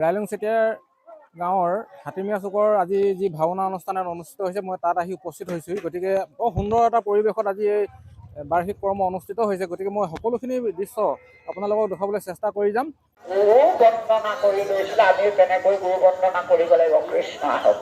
ৰাইলং চেতিয়াৰ গাঁৱৰ হাতীমিয়া চুকৰ আজি যি ভাওনা অনুষ্ঠানত অনুষ্ঠিত হৈছে মই তাত আহি উপস্থিত হৈছোঁ। গতিকে বৰ সুন্দৰ এটা পৰিৱেশত আজি এই বাৰ্ষিক কৰ্ম অনুষ্ঠিত হৈছে। গতিকে মই সকলোখিনি দৃশ্য আপোনালোকক দেখুৱাবলৈ চেষ্টা কৰি যাম। গুৰু বন্দনা কৰি লৈছিলে, আমি তেনেকৈ গুৰু বন্দনা কৰিব লাগিব। কৃষ্ণ আহক।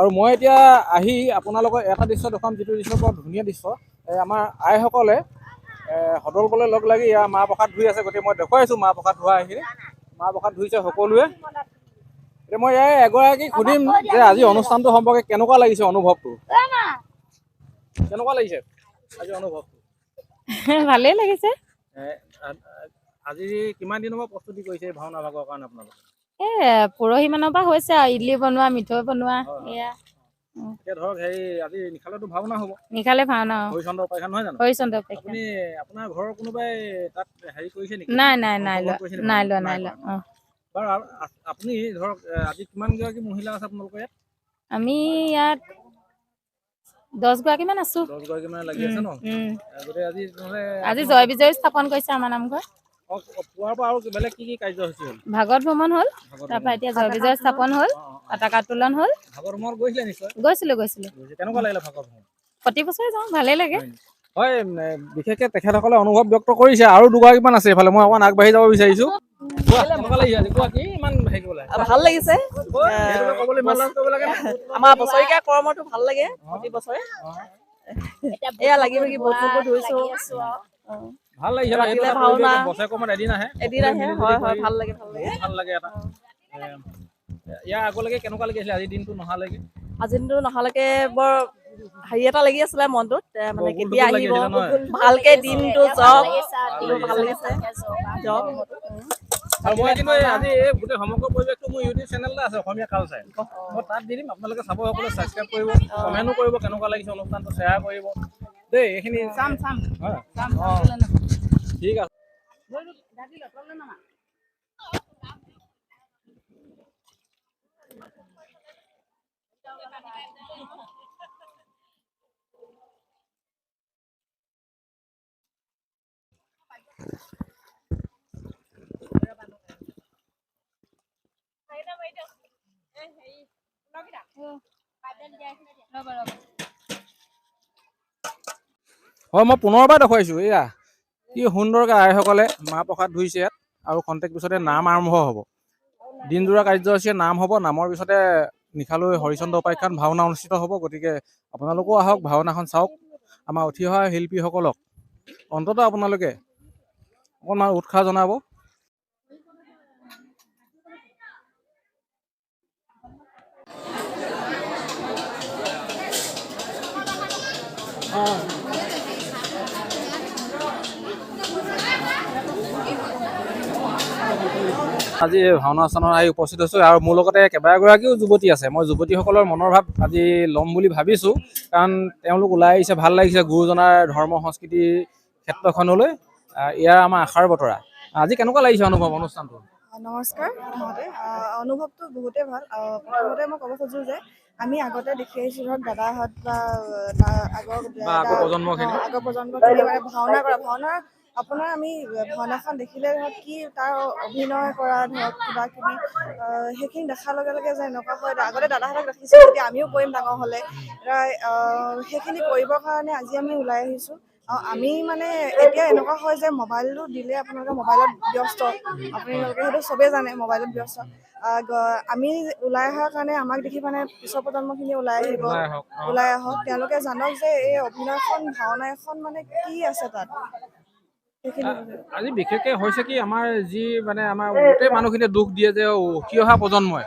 আৰু মই এতিয়া আহি আপোনালোকৰ এটা দৃশ্য দেখুৱাম, যিটো দৃশ্য বৰ ধুনীয়া দৃশ্য। আমাৰ আইসকলে সদলবলে লগ লাগি ইয়াৰ মাহ প্ৰসাদ ধুই আছে। গতিকে মই দেখুৱাইছোঁ মাহ প্ৰসাদ ধোৱা এইখিনি। মাহ প্ৰসাদ ধুইছে সকলোৱে। এতিয়া মই ইয়াৰ এগৰাকীক সুধিম যে আজি অনুষ্ঠানটো সম্পৰ্কে কেনেকুৱা লাগিছে অনুভৱটো? কেনেকুৱা লাগিছে আজি অনুভৱটো? ভালেই লাগিছে। আজি কিমান দিনৰ পৰা প্ৰস্তুতি কৰিছে এই ভাওনা ভাগৰ কাৰণে আপোনালোকে? পৰহি মানৰ পৰা হৈছে আৰু ইডলি বনোৱা, মিঠৈ বনোৱা। এয়া এতিয়া ধৰক হেৰি আজি নিশালেতো ভাওনা হ'ব। নিশালে ভাওনা হৰিচন্দ্ৰ উপাখ্যান নহয় জানো? হৰিচন্দ্ৰ উপাখ্যান। আপুনি আপোনাৰ ঘৰৰ কোনোবাই তাত হেৰি কৰিছে নেকি? নাই লোৱা। বাৰু আপুনি ধৰক আজি কিমানগৰাকী মহিলা আছে আপোনালোকৰ ইয়াত? আমি ইয়াত 10 গৰাকীমান আছো। 10 গৰাকী মানে লাগি আছে ন? গতিকে আজি জয় বিজয় স্থাপন কৰিছে আমাৰ নামঘৰ। পুৱাৰ পৰা আৰু বেলেগ কি কাৰ্যসূচী হ'ল? ভাগৱত ভ্ৰমণ হ'ল, তাৰপৰা এতিয়া জয় বিজয় স্থাপন হ'ল, পতাকা উত্তোলন হ'ল। ভাগৱত ভ্ৰমণ গৈছিলে নিশ্চয়? গৈছিলো। কেনেকুৱা লাগিলে ভাগৱত ভ্ৰমণ? প্ৰতি বছৰে যাওঁ, ভালেই লাগে। হয়, বিশেষকৈ তেখেতসকলে অনুভৱ ব্যক্ত কৰিছে। আৰু দুগৰাকীমান আছে এইফালে, মই অকণমান আগবাঢ়ি যাব বিচাৰিছোঁ। ভাল লাগিছে। আমাৰ বছৰীয়া কৰ্মটো ভাল লাগে প্ৰতি বছৰে। এয়া লাগি ভাগি বহুত ধৰিছো। ভাল লাগিছে ভাওনা এদিন আহে। হয়, ভাল লাগে এটা। ইয়াৰ আগলৈকে কেনেকুৱা লাগিছিলে আজি দিনটো নহালৈকে? আজি দিনটো নহালৈকে বৰ হেৰি এটা লাগি আছিলে মনটোত, মানে কেতিয়া আহিব ভালকে দিনটো যাওক, ভাল লাগিছে যাওক। আৰু মই কিন্তু আজি এই গোটেই সমগ্ৰ পৰিৱেশটো মোৰ ইউটিউব চেনেল এটা আছে, অসমীয়া কালচাৰ। মই তাত দি দিম, আপোনালোকে চাব, সকলোৱে ছাবস্ক্ৰাইব কৰিব, কমেণ্টো কৰিব, কেনেকুৱা লাগিছে অনুষ্ঠানটো, শ্বেয়াৰ কৰিব দেই। এইখিনি চাম। ঠিক আছে। হয়, মই পুনৰবাৰ দেখুৱাইছোঁ। এয়া কি সুন্দৰকৈ আইসকলে মাহ প্ৰসাদ ধুইছে ইয়াত, আৰু খন্তেক পিছতে নাম আৰম্ভ হ'ব। দিনযোৰা কাৰ্যসূচীয়ে নাম হ'ব, নামৰ পিছতে নিশালৈ হৰিচন্দ্ৰ উপাখ্যান ভাওনা অনুষ্ঠিত হ'ব। গতিকে আপোনালোকেও আহক, ভাওনাখন চাওক। আমাৰ উঠি অহা শিল্পীসকলক অন্ততঃ আপোনালোকে অকণমান উৎসাহ জনাব। আজি এই ভাওনা স্থানত আহি উপস্থিত হৈছোঁ, আৰু মোৰ লগতে কেইবাগৰাকীও যুৱতী আছে। মই যুৱতীসকলৰ মনৰ ভাৱ আজি ল'ম বুলি ভাবিছোঁ, কাৰণ তেওঁলোক ওলাই আহিছে, ভাল লাগিছে গুৰুজনাৰ ধৰ্ম সংস্কৃতিৰ ক্ষেত্ৰখনলৈ। ইয়াৰ আমাৰ আশাৰ বতৰা। আজি কেনেকুৱা লাগিছে অনুভৱ অনুষ্ঠানটো? নমস্কাৰ। প্ৰথমতে অনুভৱটো বহুতেই ভাল। প্ৰথমতে মই ক'ব খোজোঁ যে আমি আগতে দেখি আহিছোঁ ধৰক দাদাহঁত বা আগৰ প্ৰজন্মখিনি প্ৰজন্মখিনি মানে ভাওনা আপোনাৰ আমি ভাওনাখন দেখিলে ধৰক কি তাৰ অভিনয় কৰা ধৰক কিবা কিবি সেইখিনি দেখাৰ লগে লগে যে এনেকুৱা হয়, আগতে দাদাহঁতক দেখিছোঁ যেতিয়া আমিও কৰিম ডাঙৰ হ'লে, সেইখিনি কৰিবৰ কাৰণে আজি আমি ওলাই আহিছোঁ। আমি মানে এতিয়া এনেকুৱা হয় যে মোবাইলটো দিলে আপোনালোকে মোবাইলত ব্যস্ত, আপোনালোকে সেইটো চবেই জানে মোবাইলত ব্যস্ত। আমি ওলাই অহাৰ কাৰণে আমাক দেখি মানে পিছৰ প্ৰজন্মখিনি ওলাই আহক, তেওঁলোকে জানক যে এই অভিনয়খন ভাওনা এখন মানে কি আছে তাত। আজি বিশেষকৈ হৈছে কি, আমাৰ যি মানে আমাৰ গোটেই মানুহখিনিয়ে দুখ দিয়ে যে উঠি অহা প্ৰজন্মই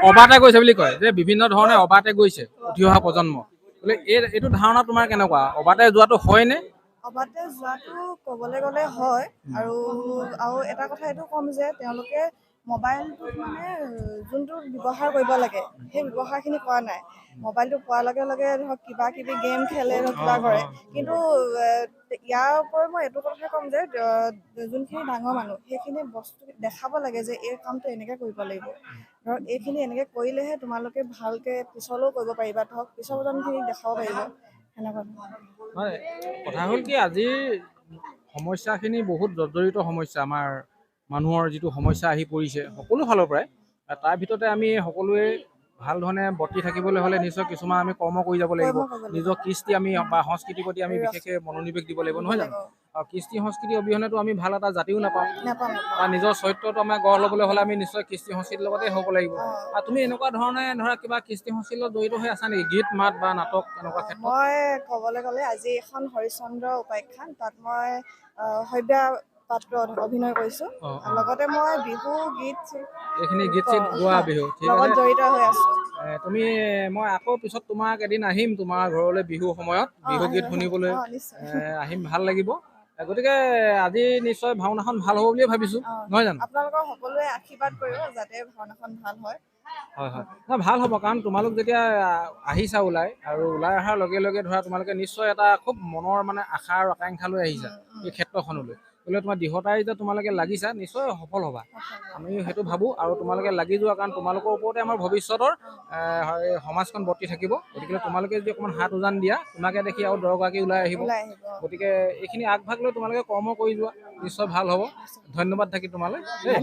অবাতে গৈছে বুলি কয়, যে বিভিন্ন ধৰণে অবাতে গৈছে উঠি অহা প্ৰজন্ম। বোলে এইটো ধাৰণা তোমাৰ কেনেকুৱা? অবাতে যোৱাটো হয়নে? অবাতে যোৱাটো ক'বলৈ গ'লে হয়, আৰু এটা কথা এইটো ক'ম যে তেওঁলোকে মোবাইলটোত মানে যোনটো ব্যৱহাৰ কৰিব লাগে সেই ব্যৱহাৰখিনি কৰা নাই। মোবাইলটো পোৱাৰ লগে লগে ধৰক কিবা কিবি গেম খেলে, ধৰক কিবা কৰে। কিন্তু ইয়াৰ ওপৰত মই এইটো কথা ক'ম যে যোনখিনি ডাঙৰ মানুহ সেইখিনি বস্তু দেখাব লাগে যে এই কামটো এনেকৈ কৰিব লাগিব, ধৰক এইখিনি এনেকৈ কৰিলেহে তোমালোকে ভালকৈ পিছলৈও কৰিব পাৰিবা, ধৰক পিছৰ প্ৰজন্মখিনিক দেখাব পাৰিব সেনেকুৱা। হয়, কথা হ'ল কি, আজিৰ সমস্যাখিনি বহুত জৰ্জৰিত সমস্যা। আমাৰ মানুহৰ যিটো সমস্যা আহি পৰিছে সকলো ফালৰ পৰাই, তাৰ ভিতৰতে আমি সকলোৱে ভাল ধৰণে বৰ্তি থাকিবলৈ হ'লে নিশ্চয় কিছুমান আমি কৰ্ম কৰি যাব লাগিব। নিজৰ কৃষ্টি আমি বা সংস্কৃতিৰ প্ৰতি আমি বিশেষকৈ মনোনিৱেশ দিব লাগিব, নহয় জানো? আৰু কৃষ্টি সংস্কৃতি অবিহনেতো আমি ভাল এটা জাতিও নাপাম, বা নিজৰ চৰিত্ৰটো আমাৰ গঢ় ল'বলৈ হ'লে আমি নিশ্চয় কৃষ্টি সংস্কৃতিৰ লগতে হ'ব লাগিব। আৰু তুমি এনেকুৱা ধৰণে ধৰা কিবা কৃষ্টি সংস্কৃতিৰ লগত জড়িত হৈ আছা নেকি? গীত মাত বা নাটক এনেকুৱা ক্ষেত্ৰত? মই ক'বলৈ গ'লে আজি এখন হৰিচন্দ্ৰ উপাখ্যান, তাত মই সভ্যা পাত্ৰত অভিনয় কৰিছোঁ। লগতে মই বিহু গীত এইখিনি গীত চিত গোৱা বিহু লগত জড়িত হৈ আছোঁ। মই আকৌ পিছত তোমাক এদিন আহিম তোমাৰ ঘৰলৈ বিহুৰ সময়ত, বিহু গীত শুনিবলৈ আহিম, ভাল লাগিব। গতিকে আজি নিশ্চয় ভাওনাখন ভাল হ'ব বুলিয়ে ভাবিছোঁ, নহয় জানো? আপোনালোকৰ সকলোৱে আশীৰ্বাদ কৰিব যাতে ভাওনাখন ভাল হয়। হয় হয়, ভাল হ'ব, কাৰণ তোমালোক যেতিয়া আহিছা ওলাই, আৰু ওলাই অহাৰ লগে লগে ধৰা তোমালোকে নিশ্চয় এটা খুব মনৰ মানে আশা আৰু আকাংক্ষা লৈ আহিছা এই ক্ষেত্ৰখনলৈ। বোলে তোমাৰ দৃঢ়তাৰে যে তোমালোকে লাগিছা, নিশ্চয় সফল হ'বা, আমি সেইটো ভাবোঁ। আৰু তোমালোকে লাগি যোৱা, কাৰণ তোমালোকৰ ওপৰতে আমাৰ ভৱিষ্যতৰ সমাজখন বৰ্তি থাকিব। গতিকে তোমালোকে যদি অকণমান হাত উজান দিয়া, তোমাকে দেখি আৰু 10 গৰাকী ওলাই আহিব। গতিকে এইখিনি আগভাগ লৈ তোমালোকে কৰ্ম কৰি যোৱা, নিশ্চয় ভাল হ'ব। ধন্যবাদ থাকি তোমালৈ দেই।